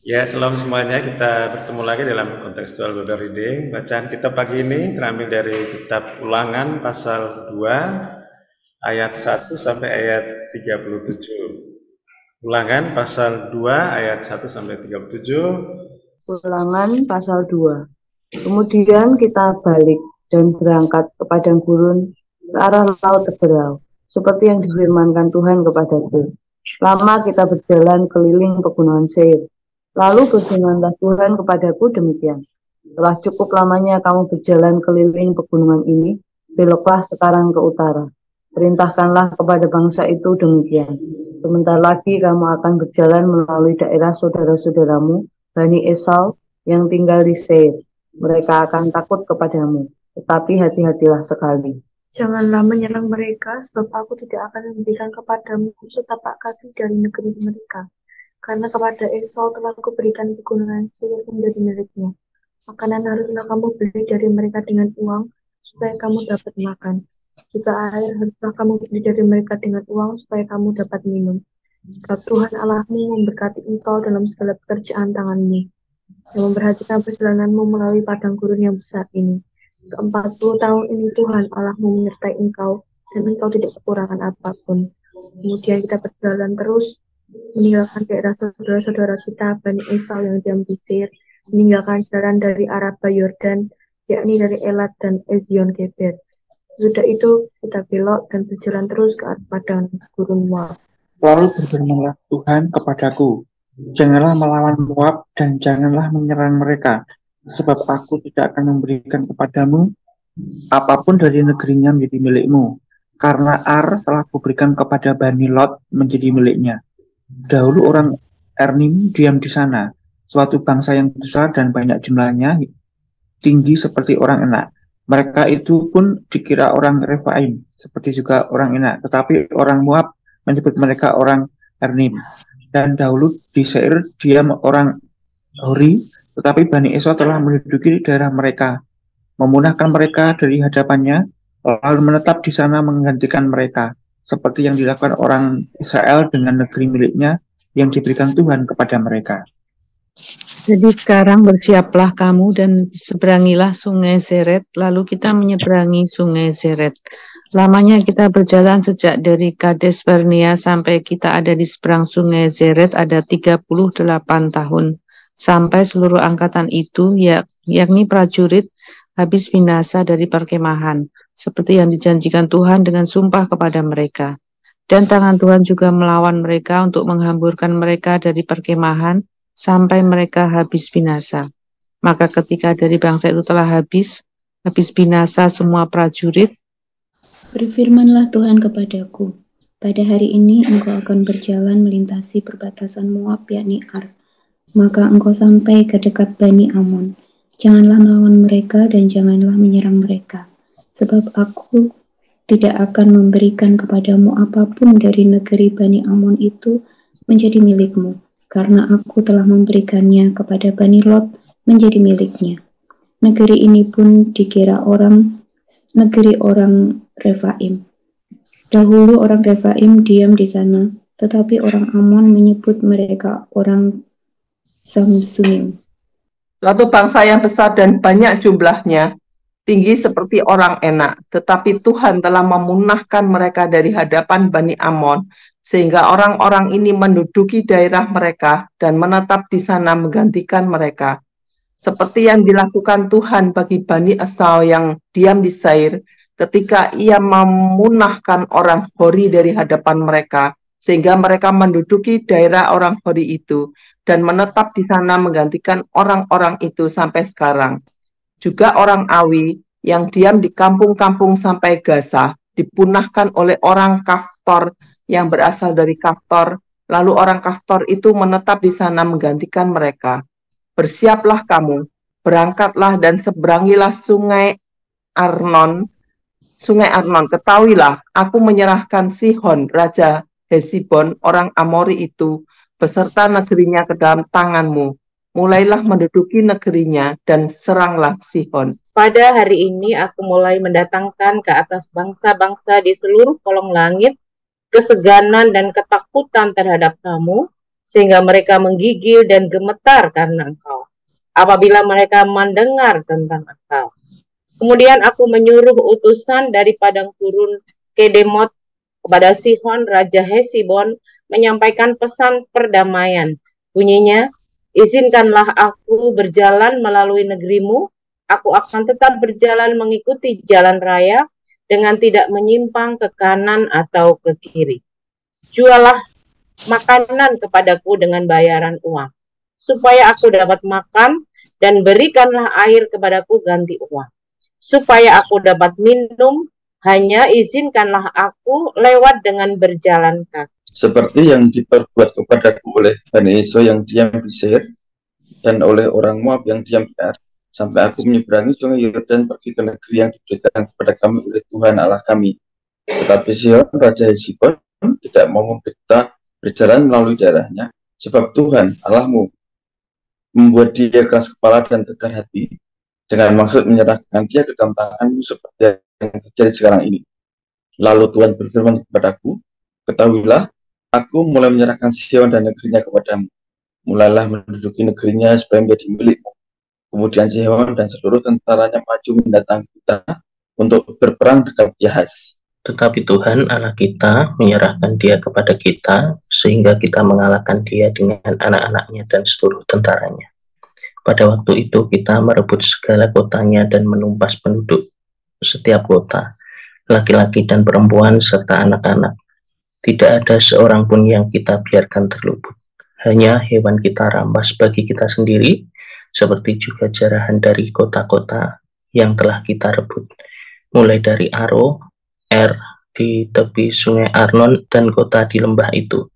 Ya, shalom semuanya. Kita bertemu lagi dalam kontekstual Bible Reading. Bacaan kita pagi ini terambil dari kitab Ulangan pasal 2 ayat 1 sampai ayat 37. Ulangan pasal 2 ayat 1 sampai 37. Ulangan pasal 2. Kemudian kita balik dan berangkat ke padang gurun ke arah laut Teberau, seperti yang difirmankan Tuhan kepadaku. Lama kita berjalan keliling pegunungan Seir. Lalu berfirmanlah Tuhan kepadaku demikian. Telah cukup lamanya kamu berjalan keliling pegunungan ini, beloklah sekarang ke utara. Perintahkanlah kepada bangsa itu demikian. Sebentar lagi kamu akan berjalan melalui daerah saudara-saudaramu, Bani Esau, yang tinggal di Seir. Mereka akan takut kepadamu, tetapi hati-hatilah sekali. Janganlah menyerang mereka, sebab aku tidak akan memberikan kepadamu setapak kaki dari negeri mereka. Karena kepada Esau telah kuberikan pegunungan Seir menjadi miliknya. Makanan haruslah kamu beli dari mereka dengan uang, supaya kamu dapat makan. Juga air haruslah kamu beli dari mereka dengan uang, supaya kamu dapat minum. Sebab Tuhan Allahmu memberkati engkau dalam segala pekerjaan tanganmu, yang memperhatikan perjalananmu melalui padang gurun yang besar ini. Ke-40 tahun ini Tuhan Allahmu menyertai engkau, dan engkau tidak kekurangan apapun. Kemudian kita berjalan terus, meninggalkan daerah saudara-saudara kita, Bani Esau yang diam di Seir, meninggalkan jalan dari Araba Yordan, yakni dari Elat dan Ezion Geber. Sesudah itu kita belok dan berjalan terus ke arah padang gurun Moab. Lalu berfirmanlah Tuhan kepadaku, janganlah melawan Moab dan janganlah menyerang mereka, sebab aku tidak akan memberikan kepadamu apapun dari negerinya menjadi milikmu, karena Ar telah kuberikan kepada Bani Lot menjadi miliknya. Dahulu orang Ernim diam di sana, suatu bangsa yang besar dan banyak jumlahnya, tinggi seperti orang Enak. Mereka itu pun dikira orang Refaim, seperti juga orang Enak, tetapi orang Moab menyebut mereka orang Ernim. Dan dahulu di Seir diam orang Hori, tetapi Bani Esau telah menduduki daerah mereka, memunahkan mereka dari hadapannya, lalu menetap di sana menggantikan mereka, seperti yang dilakukan orang Israel dengan negeri miliknya yang diberikan Tuhan kepada mereka. Jadi sekarang bersiaplah kamu dan seberangilah sungai Zeret, lalu kita menyeberangi sungai Zeret. Lamanya kita berjalan sejak dari Kades Barnea sampai kita ada di seberang sungai Zeret ada 38 tahun. Sampai seluruh angkatan itu, yakni prajurit, habis binasa dari perkemahan, seperti yang dijanjikan Tuhan dengan sumpah kepada mereka. Dan tangan Tuhan juga melawan mereka untuk menghamburkan mereka dari perkemahan, sampai mereka habis binasa. Maka ketika dari bangsa itu telah habis binasa semua prajurit, berfirmanlah Tuhan kepadaku, pada hari ini engkau akan berjalan melintasi perbatasan Moab yakni Ar. Maka engkau sampai ke dekat Bani Amon. Janganlah melawan mereka dan janganlah menyerang mereka, sebab aku tidak akan memberikan kepadamu apapun dari negeri Bani Amon itu menjadi milikmu, karena aku telah memberikannya kepada Bani Lot menjadi miliknya. Negeri ini pun dikira negeri orang Refaim. Dahulu orang Refaim diam di sana, tetapi orang Amon menyebut mereka orang Zamzuim. Suatu bangsa yang besar dan banyak jumlahnya, tinggi seperti orang Enak, tetapi Tuhan telah memunahkan mereka dari hadapan Bani Amon, sehingga orang-orang ini menduduki daerah mereka dan menetap di sana menggantikan mereka. Seperti yang dilakukan Tuhan bagi Bani Esau yang diam di Seir, ketika ia memunahkan orang Hori dari hadapan mereka, sehingga mereka menduduki daerah orang Hori itu, dan menetap di sana menggantikan orang-orang itu sampai sekarang. Juga orang Awi yang diam di kampung-kampung sampai Gaza dipunahkan oleh orang Kaftor yang berasal dari Kaftor, lalu orang Kaftor itu menetap di sana menggantikan mereka. Bersiaplah kamu, berangkatlah dan seberangilah sungai Arnon. Ketahuilah, aku menyerahkan Sihon, Raja Hesibon, orang Amori itu, beserta negerinya ke dalam tanganmu. Mulailah menduduki negerinya dan seranglah Sihon. Pada hari ini aku mulai mendatangkan ke atas bangsa-bangsa di seluruh kolong langit keseganan dan ketakutan terhadap kamu, sehingga mereka menggigil dan gemetar karena engkau, apabila mereka mendengar tentang engkau. Kemudian aku menyuruh utusan dari padang gurun Kedemot kepada Sihon, Raja Hesibon, menyampaikan pesan perdamaian. Bunyinya, izinkanlah aku berjalan melalui negerimu, aku akan tetap berjalan mengikuti jalan raya, dengan tidak menyimpang ke kanan atau ke kiri. Jualah makanan kepadaku dengan bayaran uang, supaya aku dapat makan, dan berikanlah air kepadaku ganti uang. Supaya aku dapat minum, hanya izinkanlah aku lewat dengan berjalan kaki. Seperti yang diperbuat kepadaku oleh Bani Israel yang diam di Seir, dan oleh orang Moab yang diam di Ar, sampai aku menyeberangi sungai Yordan pergi ke negeri yang diberikan kepada kami oleh Tuhan Allah kami. Tetapi Sihon, Raja Hesibon, tidak mau memberita berjalan melalui daerahnya, sebab Tuhan Allahmu membuat dia keras kepala dan tegar hati, dengan maksud menyerahkan dia ke dalam tanganmu seperti yang terjadi sekarang ini. Lalu Tuhan berfirman kepadaku, ketahuilah, aku mulai menyerahkan Sihon dan negerinya kepadamu. Mulailah menduduki negerinya supaya menjadi milikmu. Kemudian Sihon dan seluruh tentaranya maju mendatangi kita untuk berperang dekat Yahaz. Tetapi Tuhan Allah kita menyerahkan dia kepada kita, sehingga kita mengalahkan dia dengan anak-anaknya dan seluruh tentaranya. Pada waktu itu kita merebut segala kotanya dan menumpas penduduk setiap kota, laki-laki dan perempuan serta anak-anak. Tidak ada seorang pun yang kita biarkan terluput. Hanya hewan kita rampas bagi kita sendiri, seperti juga jarahan dari kota-kota yang telah kita rebut, mulai dari Aro, di tepi sungai Arnon, dan kota di lembah itu,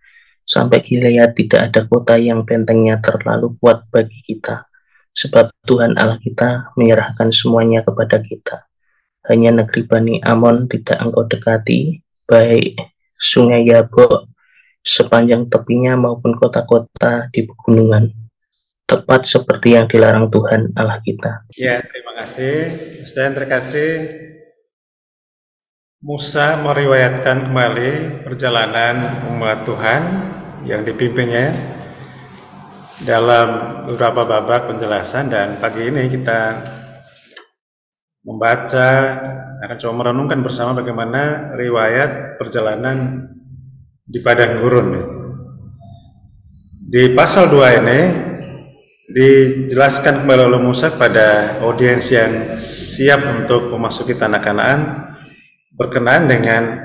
sampai Gilead. Tidak ada kota yang bentengnya terlalu kuat bagi kita, sebab Tuhan Allah kita menyerahkan semuanya kepada kita. Hanya negeri Bani Amon tidak engkau dekati, baik sungai Yabok sepanjang tepinya maupun kota-kota di pegunungan, tepat seperti yang dilarang Tuhan Allah kita. Ya, terima kasih. Ustaz terkasih, Musa meriwayatkan kembali perjalanan umat Tuhan yang dipimpinnya dalam beberapa babak penjelasan, dan pagi ini kita membaca, akan coba merenungkan bersama bagaimana riwayat perjalanan di padang gurun. Di pasal 2 ini dijelaskan kembali oleh Musa kepada audiens yang siap untuk memasuki tanah Kanaan berkenaan dengan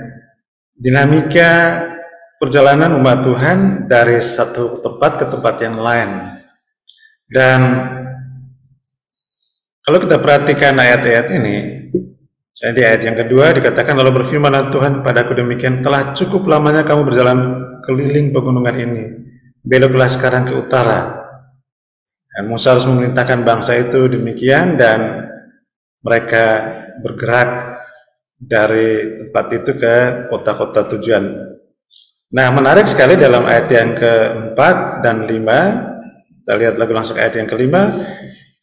dinamika perjalanan umat Tuhan dari satu tempat ke tempat yang lain. Dan kalau kita perhatikan ayat-ayat ini, saya di ayat yang kedua dikatakan, lalu berfirman Tuhan kepadaku demikian, telah cukup lamanya kamu berjalan keliling pegunungan ini, beloklah sekarang ke utara. Dan Musa harus memerintahkan bangsa itu demikian, dan mereka bergerak dari tempat itu ke kota-kota tujuan. Nah, menarik sekali dalam ayat yang ke-4 dan 5, kita lihat lagi langsung ayat yang ke-5,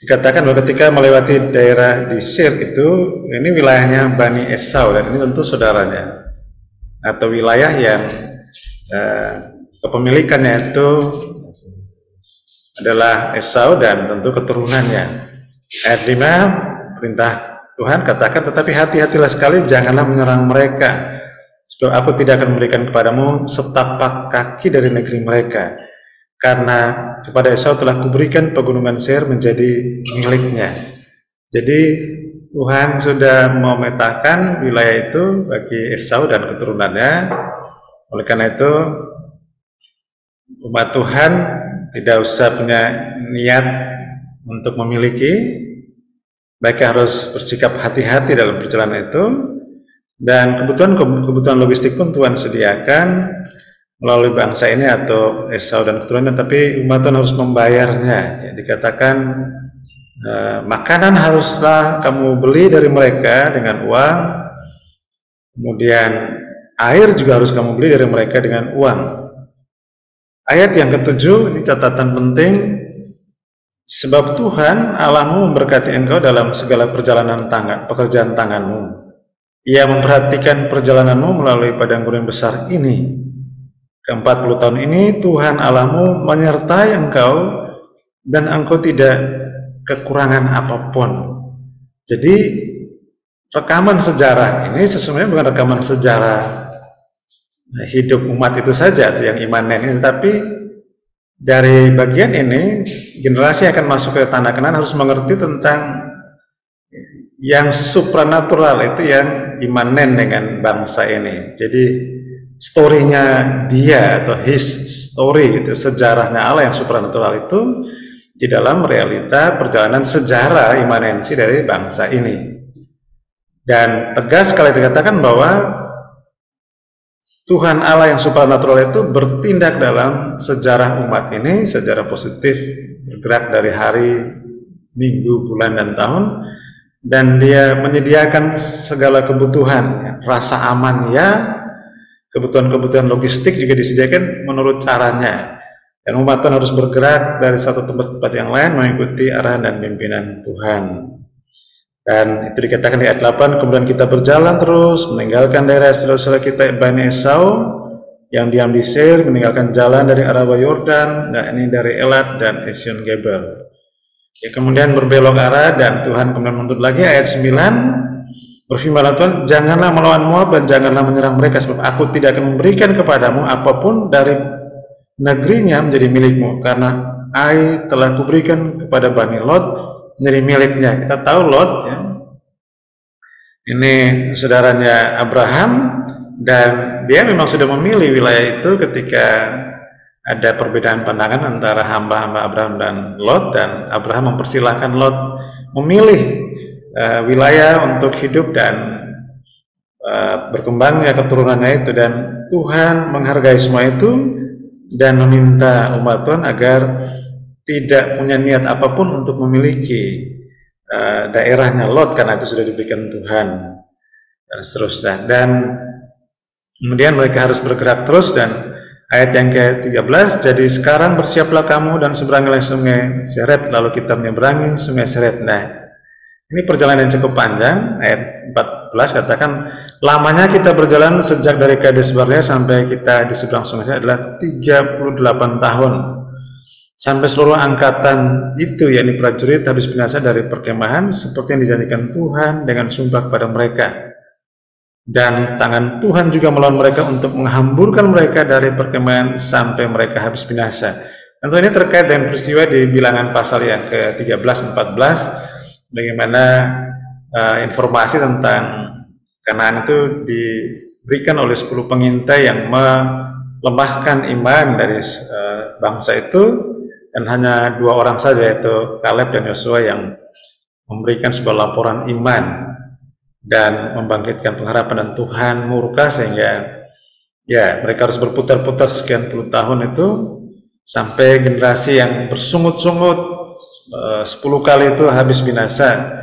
dikatakan bahwa ketika melewati daerah di Seir itu, ini wilayahnya Bani Esau, dan ini tentu saudaranya, atau wilayah yang kepemilikannya itu adalah Esau dan tentu keturunannya. Ayat 5, perintah Tuhan katakan, tetapi hati-hatilah sekali, janganlah menyerang mereka, sebab aku tidak akan memberikan kepadamu setapak kaki dari negeri mereka, karena kepada Esau telah kuberikan pegunungan Seir menjadi miliknya. Jadi Tuhan sudah memetakan wilayah itu bagi Esau dan keturunannya. Oleh karena itu umat Tuhan tidak usah punya niat untuk memiliki, mereka harus bersikap hati-hati dalam perjalanan itu, dan kebutuhan logistik pun Tuhan sediakan melalui bangsa ini atau Esau dan keturunannya, tapi umat Tuhan harus membayarnya. Ya, dikatakan makanan haruslah kamu beli dari mereka dengan uang, kemudian air juga harus kamu beli dari mereka dengan uang. Ayat yang ke-7, ini catatan penting. Sebab Tuhan Allahmu memberkati engkau dalam segala perjalanan pekerjaan tanganmu. Ia memperhatikan perjalananmu melalui padang gurun besar ini. Ke-40 tahun ini Tuhan Allahmu menyertai engkau dan engkau tidak kekurangan apapun. Jadi rekaman sejarah ini sesungguhnya bukan rekaman sejarah hidup umat itu saja yang imanen ini, tapi dari bagian ini generasi akan masuk ke tanah Kanaan harus mengerti tentang yang supranatural, itu yang imanen dengan bangsa ini. Jadi story-nya dia atau his story gitu, sejarahnya Allah yang supranatural itu di dalam realita perjalanan sejarah imanensi dari bangsa ini. Dan tegas sekali dikatakan bahwa Tuhan Allah yang supranatural itu bertindak dalam sejarah umat ini, sejarah positif, bergerak dari hari, minggu, bulan, dan tahun, dan dia menyediakan segala kebutuhan, rasa aman ya, kebutuhan-kebutuhan logistik juga disediakan menurut caranya. Dan umat Tuhan harus bergerak dari satu tempat ke tempat yang lain mengikuti arahan dan pimpinan Tuhan. Dan itu dikatakan di ayat 8, kemudian kita berjalan terus meninggalkan daerah saudara-saudara kita Bani Esau yang diam di Seir, meninggalkan jalan dari arah Yordan, ini dari Elat dan Esion Geber. Ya, kemudian berbelok arah dan Tuhan kemudian menuntut lagi ayat 9, berfirmanlah Tuhan, janganlah melawan Moab dan janganlah menyerang mereka, sebab aku tidak akan memberikan kepadamu apapun dari negerinya menjadi milikmu, karena Ai telah kuberikan kepada Bani Lot menjadi miliknya. Kita tahu Lot ya, ini saudaranya Abraham, dan dia memang sudah memilih wilayah itu ketika ada perbedaan pandangan antara hamba-hamba Abraham dan Lot, dan Abraham mempersilahkan Lot memilih wilayah untuk hidup dan berkembangnya keturunannya itu, dan Tuhan menghargai semua itu dan meminta umat Tuhan agar tidak punya niat apapun untuk memiliki daerahnya Lot, karena itu sudah diberikan Tuhan, dan seterusnya. Dan kemudian mereka harus bergerak terus, dan ayat yang ke-13, jadi sekarang bersiaplah kamu dan seberangilah sungai Seret, lalu kita menyeberangi sungai Seret. Nah, ini perjalanan yang cukup panjang. Ayat 14 katakan, lamanya kita berjalan sejak dari Kades Barnea sampai kita di seberang sungai Seret adalah 38 tahun. Sampai seluruh angkatan itu, yakni prajurit, habis binasa dari perkemahan seperti yang dijanjikan Tuhan dengan sumpah kepada mereka. Dan tangan Tuhan juga melawan mereka untuk menghamburkan mereka dari perkemahan sampai mereka habis binasa. Tentu ini terkait dengan peristiwa di bilangan pasal yang ke-13-14, bagaimana informasi tentang Kanaan itu diberikan oleh 10 pengintai yang melemahkan iman dari bangsa itu, dan hanya 2 orang saja, yaitu Kaleb dan Yosua, yang memberikan sebuah laporan iman dan membangkitkan pengharapan, dan Tuhan murka sehingga ya mereka harus berputar-putar sekian puluh tahun itu sampai generasi yang bersungut-sungut 10 kali itu habis binasa,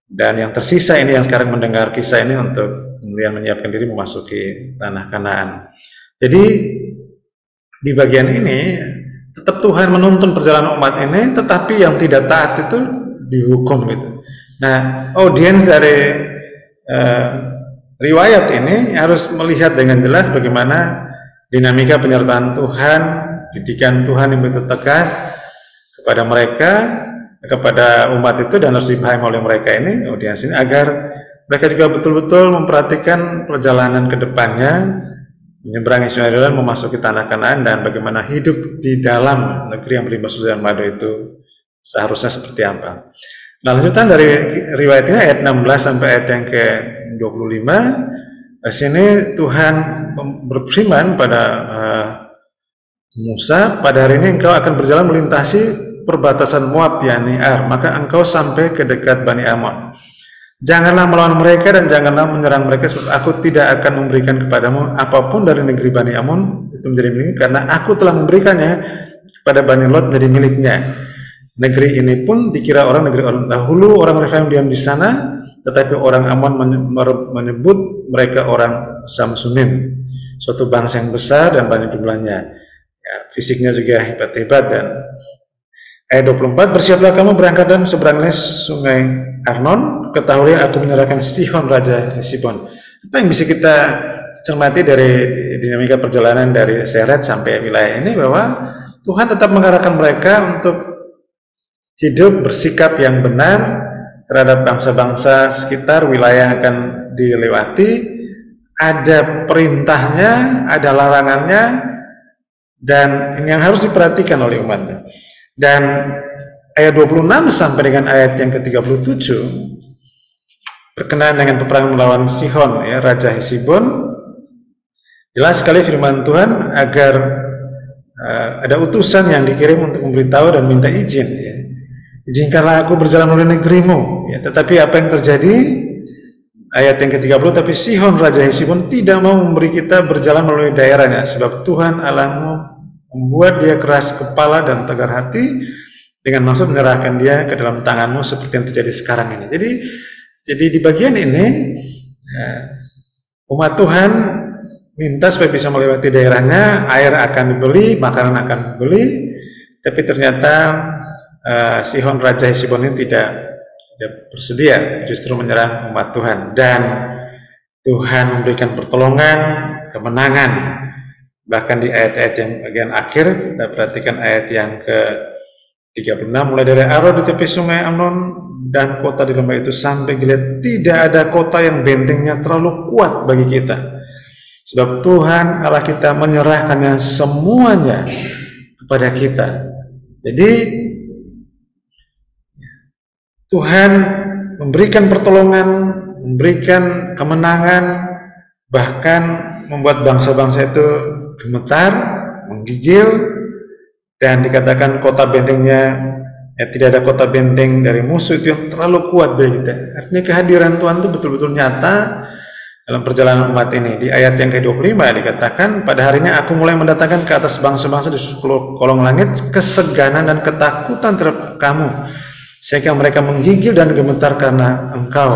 dan yang tersisa ini yang sekarang mendengar kisah ini untuk kemudian menyiapkan diri memasuki tanah Kanaan. Jadi di bagian ini tetap Tuhan menuntun perjalanan umat ini, tetapi yang tidak taat itu dihukum gitu. Nah, audiens dari riwayat ini harus melihat dengan jelas bagaimana dinamika penyertaan Tuhan, didikan Tuhan yang begitu tegas kepada mereka, kepada umat itu, dan harus dipahami oleh mereka ini, audiens ini, agar mereka juga betul-betul memperhatikan perjalanan ke depannya, menyeberangi sungai Yordan, memasuki tanah Kanaan, dan bagaimana hidup di dalam negeri yang berimbas susu dan madu itu seharusnya seperti apa. Nah, lanjutan dari riwayat ini ayat 16 sampai ayat yang ke-25, di sini Tuhan berfirman pada Musa, pada hari ini engkau akan berjalan melintasi perbatasan Moab, yakni Ar, maka engkau sampai ke dekat Bani Amon. Janganlah melawan mereka dan janganlah menyerang mereka, sebab aku tidak akan memberikan kepadamu apapun dari negeri Bani Amon itu menjadi milik, karena aku telah memberikannya kepada Bani Lot menjadi miliknya. Negeri ini pun dikira orang negeri orang dahulu, orang Rephaim diam di sana, tetapi orang Amon menyebut mereka orang Samsunim, suatu bangsa yang besar dan banyak jumlahnya. Ya, fisiknya juga hebat-hebat. Dan ayat 24, bersiaplah kamu berangkat dan seberangnya sungai Arnon, ketahuilah aku menyerahkan Sihon raja Hesibon. Apa yang bisa kita cermati dari dinamika perjalanan dari Seret sampai wilayah ini, bahwa Tuhan tetap mengarahkan mereka untuk hidup bersikap yang benar terhadap bangsa-bangsa sekitar wilayah yang akan dilewati. Ada perintahnya, ada larangannya, dan ini yang harus diperhatikan oleh umatnya. Dan ayat 26 sampai dengan ayat yang ke-37 berkenaan dengan peperangan melawan Sihon, ya, raja Hesibon. Jelas sekali firman Tuhan agar ada utusan yang dikirim untuk memberitahu dan minta izin, ya. Izinkanlah aku berjalan melalui negerimu, ya. Tetapi apa yang terjadi? Ayat yang ke-30, tapi Sihon raja Hesibon tidak mau memberi kita berjalan melalui daerahnya, sebab Tuhan Allahmu membuat dia keras kepala dan tegar hati, dengan maksud menyerahkan dia ke dalam tanganmu seperti yang terjadi sekarang ini. Jadi di bagian ini umat Tuhan minta supaya bisa melewati daerahnya, air akan dibeli, makanan akan dibeli, tapi ternyata Sihon raja Hesibon ini tidak bersedia, justru menyerang umat Tuhan. Dan Tuhan memberikan pertolongan, kemenangan. Bahkan di ayat-ayat yang bagian akhir, kita perhatikan ayat yang ke-36, mulai dari Aro di tepi sungai Amnon dan kota di lembah itu sampai Gilead, tidak ada kota yang bentengnya terlalu kuat bagi kita, sebab Tuhan Allah kita menyerahkannya semuanya kepada kita. Jadi Tuhan memberikan pertolongan, memberikan kemenangan, bahkan membuat bangsa-bangsa itu gemetar, menggigil, dan dikatakan kota bentengnya, ya, tidak ada kota benteng dari musuh itu yang terlalu kuat bagi kita. Artinya kehadiran Tuhan itu betul-betul nyata dalam perjalanan umat ini. Di ayat yang ke-25 dikatakan, pada harinya aku mulai mendatangkan ke atas bangsa-bangsa di kolong langit keseganan dan ketakutan terhadap kamu, sehingga mereka menggigil dan gemetar karena engkau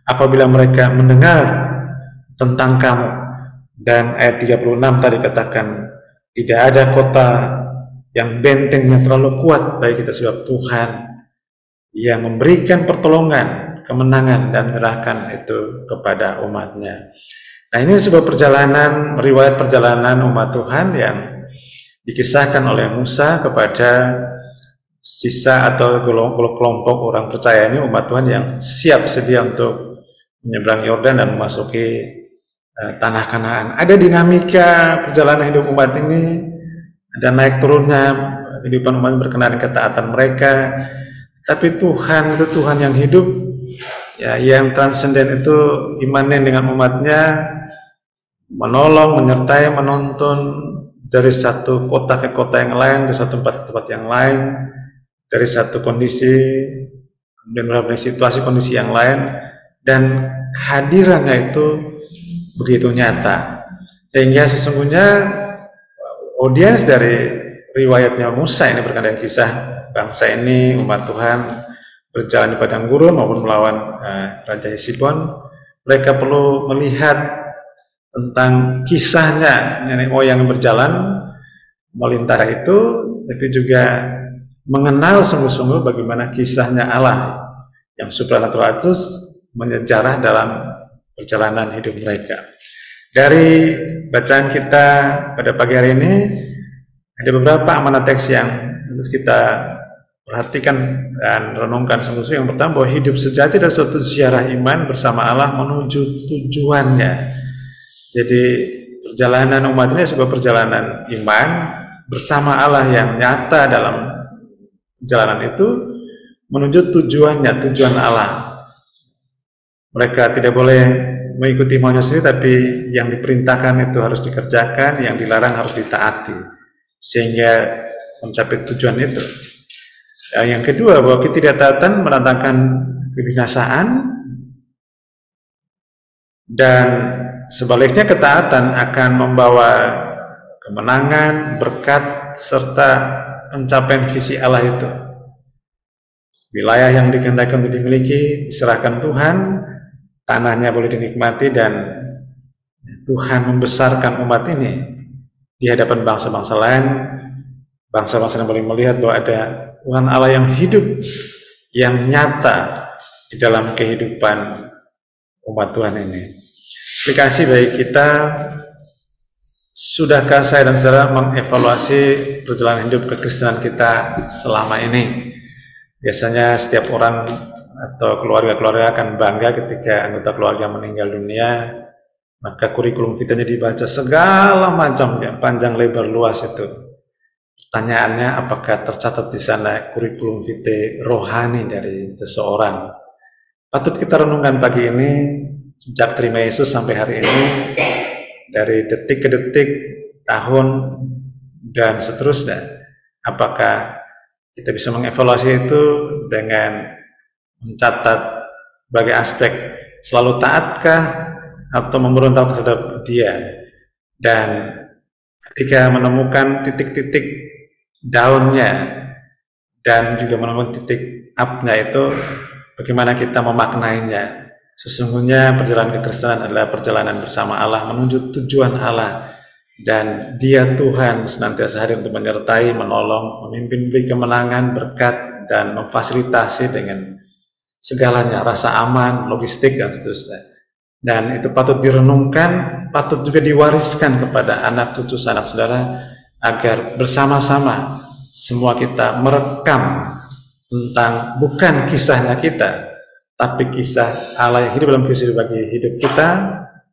apabila mereka mendengar tentang kamu. Dan ayat 36 tadi katakan, tidak ada kota yang bentengnya terlalu kuat bagi kita, sebab Tuhan yang memberikan pertolongan, kemenangan, dan menyerahkan itu kepada umatnya. Nah, ini sebuah perjalanan, riwayat perjalanan umat Tuhan yang dikisahkan oleh Musa kepada sisa atau kelompok orang percaya ini, umat Tuhan yang siap sedia untuk menyeberang Yordan dan memasuki tanah Kanaan. Ada dinamika perjalanan hidup umat ini, ada naik turunnya kehidupan umat berkenaan ketaatan mereka. Tapi Tuhan itu Tuhan yang hidup, ya, yang transenden, itu imanen dengan umatnya, menolong, menyertai, menuntun dari satu kota ke kota yang lain, dari satu tempat ke tempat yang lain, dari satu kondisi kemudian berada situasi kondisi yang lain, dan hadirannya itu begitu nyata, sehingga sesungguhnya audiens dari riwayatnya Musa ini berkaitan dengan kisah bangsa ini, umat Tuhan berjalan di padang gurun maupun melawan Raja Hesibon. Mereka perlu melihat tentang kisahnya nenek moyang yang berjalan melintasi itu, tapi juga mengenal sungguh-sungguh bagaimana kisahnya Allah yang supranatural itu menyejarah dalam perjalanan hidup mereka. Dari bacaan kita pada pagi hari ini, ada beberapa amanat teks yang harus kita perhatikan dan renungkan sungguh-sungguh. Yang pertama, bahwa hidup sejati adalah suatu ziarah iman bersama Allah menuju tujuannya. Jadi perjalanan umat ini sebuah perjalanan iman bersama Allah yang nyata dalam perjalanan itu menuju tujuannya, tujuan Allah. Mereka tidak boleh mengikuti maunya sendiri, tapi yang diperintahkan itu harus dikerjakan, yang dilarang harus ditaati, sehingga mencapai tujuan itu. Yang kedua, bahwa ketidaktaatan mendatangkan kebinasaan, dan sebaliknya ketaatan akan membawa kemenangan, berkat, serta pencapaian visi Allah itu. Wilayah yang dikehendaki untuk dimiliki diserahkan Tuhan, tanahnya boleh dinikmati, dan Tuhan membesarkan umat ini di hadapan bangsa-bangsa lain. Bangsa-bangsa yang boleh melihat bahwa ada Tuhan Allah yang hidup, yang nyata di dalam kehidupan umat Tuhan ini. Aplikasi bagi kita, sudahkah saya dan saudara mengevaluasi perjalanan hidup kekristenan kita selama ini? Biasanya setiap orang atau keluarga-keluarga akan bangga ketika anggota keluarga meninggal dunia, maka kurikulum kitanya dibaca segala macam, ya, panjang lebar luas itu. Pertanyaannya, apakah tercatat di sana kurikulum vitae rohani dari seseorang? Patut kita renungkan pagi ini, sejak terima Yesus sampai hari ini, dari detik ke detik, tahun, dan seterusnya. Apakah kita bisa mengevaluasi itu dengan mencatat sebagai aspek selalu taatkah atau memberontak terhadap Dia? Dan ketika menemukan titik-titik daunnya dan juga menemukan titik up-nya itu, bagaimana kita memaknainya? Sesungguhnya perjalanan kekristenan adalah perjalanan bersama Allah menuju tujuan Allah, dan Dia Tuhan senantiasa hadir untuk menyertai, menolong, memimpin, beri kemenangan, berkat, dan memfasilitasi dengan segalanya, rasa aman, logistik, dan seterusnya. Dan itu patut direnungkan, patut juga diwariskan kepada anak cucu sanak saudara, agar bersama-sama semua kita merekam tentang bukan kisahnya kita, tapi kisah Allah yang hidup dalam kehidupan bagi hidup kita,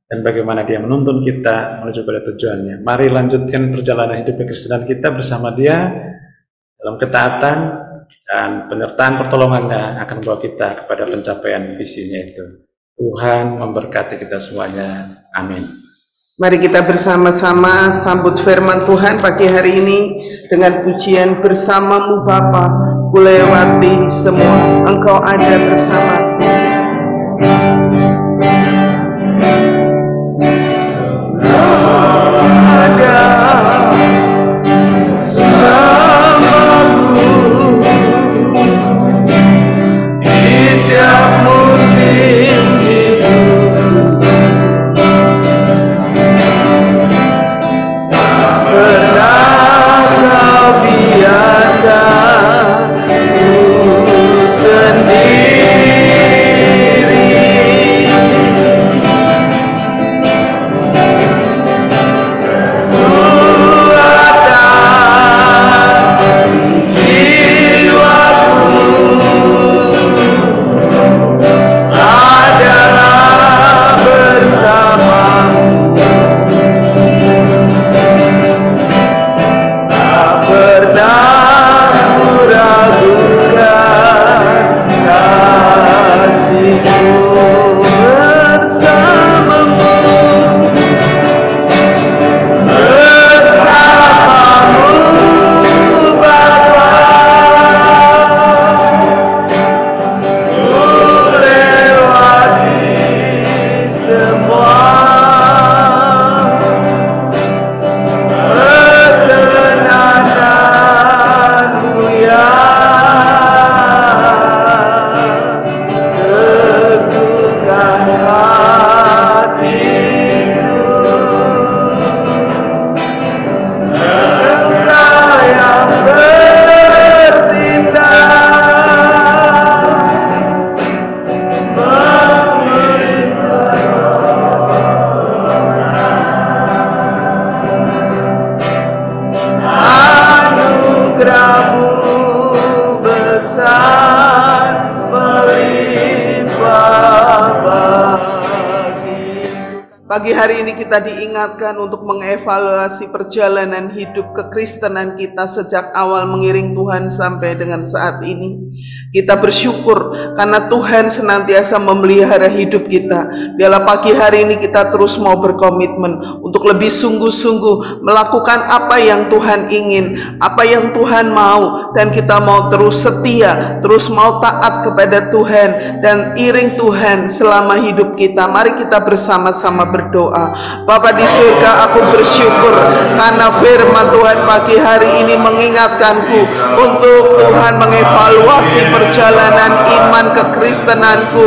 dan bagaimana Dia menuntun kita menuju pada tujuannya. Mari lanjutkan perjalanan hidup kekristenan kita bersama Dia dalam ketaatan, dan penyertaan pertolongannya akan membawa kita kepada pencapaian visinya itu. Tuhan memberkati kita semuanya. Amin. Mari kita bersama-sama sambut firman Tuhan pagi hari ini dengan pujian bersamamu Bapa, kulewati semua, Engkau ada bersama. Pagi hari ini kita diingatkan untuk mengevaluasi perjalanan hidup kekristenan kita sejak awal mengiring Tuhan sampai dengan saat ini. Kita bersyukur karena Tuhan senantiasa memelihara hidup kita. Biarlah pagi hari ini kita terus mau berkomitmen untuk lebih sungguh-sungguh melakukan apa yang Tuhan ingin, apa yang Tuhan mau, dan kita mau terus setia, terus mau taat kepada Tuhan dan iring Tuhan selama hidup kita. Mari kita bersama-sama berdoa. Bapa di surga, aku bersyukur karena firman Tuhan pagi hari ini mengingatkanku untuk Tuhan mengevaluasi perjalanan iman kekristenanku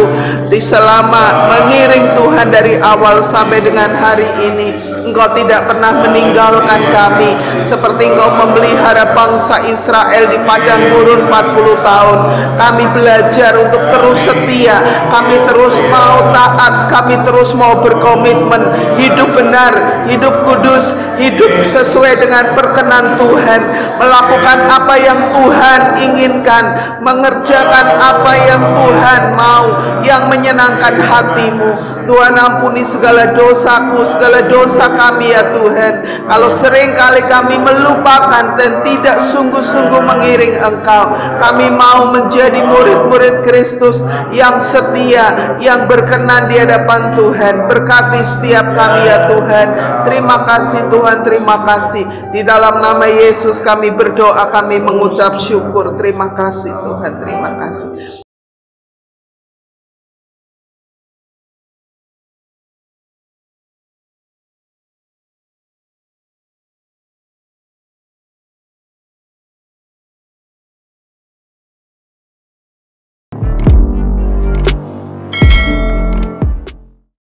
di selama mengiring Tuhan dari awal sampai dengan hari ini. Engkau tidak pernah meninggalkan kami, seperti Engkau memelihara bangsa Israel di padang gurun 40 tahun. Kami belajar untuk terus setia, kami terus mau taat, kami terus mau berkomitmen hidup benar, hidup kudus, hidup sesuai dengan perkenan Tuhan, melakukan apa yang Tuhan inginkan, mengerjakan apa yang Tuhan mau, yang menyenangkan hati-Mu. Tuhan, ampuni segala dosaku, segala dosa kami ya Tuhan. Kalau sering kali kami melupakan dan tidak sungguh-sungguh mengiring Engkau, kami mau menjadi murid-murid Kristus yang setia, yang berkenan di hadapan Tuhan. Berkati setiap kami ya Tuhan. Terima kasih Tuhan, terima kasih. Di dalam nama Yesus kami berdoa, kami mengucap syukur. Terima kasih Tuhan, terima kasih.